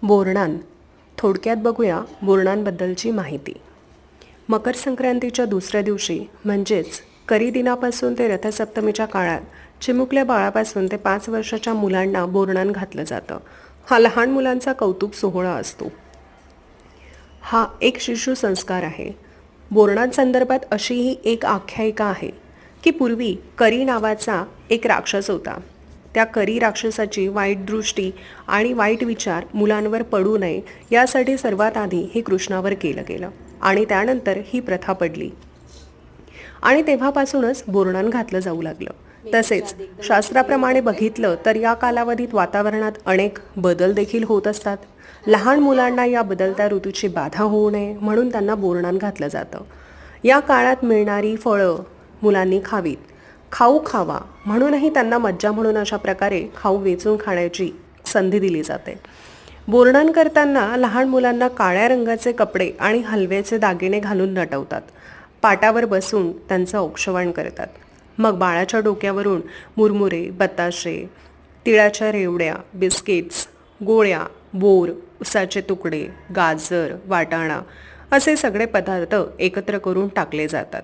बोरनान. थोडक्यात बघूया बोरनांबद्दलची माहिती. मकर संक्रांतीच्या दुसऱ्या दिवशी म्हणजेच करी दिनापासून ते रथसप्तमीच्या काळात चिमुकल्या बाळापासून ते 5 वर्षाच्या मुलांना बोरनान घातलं जातं. हा लहान मुलांचा कौतुक सोहळा असतो. हा एक शिशु संस्कार आहे. बोरनांसंदर्भात अशीही एक आख्यायिका आहे की पूर्वी करी नावाचा एक राक्षस होता. त्या करी राक्षसाची वाईट दृष्टी आणि वाईट विचार मुलांवर पडू नये यासाठी सर्वात आधी हे कृष्णावर केलं गेलं आणि त्यानंतर ही प्रथा पडली आणि तेव्हापासूनच बोरनान घातलं जाऊ लागलं. तसेच शास्त्राप्रमाणे बघितलं तर या कालावधीत वातावरणात अनेक बदल देखील होत असतात. लहान मुलांना या बदलत्या ऋतूची बाधा होऊ नये म्हणून त्यांना बोरनान घातलं जातं. या काळात मिळणारी फळं मुलांनी खावीत, खाऊ खावा म्हणूनही त्यांना मज्जा म्हणून अशा प्रकारे खाऊ वेचून खाण्याची संधी दिली जाते. बोरनान करताना लहान मुलांना काळ्या रंगाचे कपडे आणि हलव्याचे दागिने घालून नटवतात. पाटावर बसून त्यांचं औक्षवण करतात. मग बाळाच्या डोक्यावरून मुरमुरे, बताशे, तिळाच्या रेवड्या, बिस्किट्स, गोळ्या, बोर, उसाचे तुकडे, गाजर, वाटाणा असे सगळे पदार्थ एकत्र करून टाकले जातात.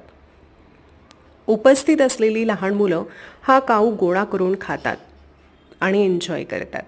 उपस्थित असलेली लहान मुलं हा काऊ गोळा करून खातात आणि एन्जॉय करतात.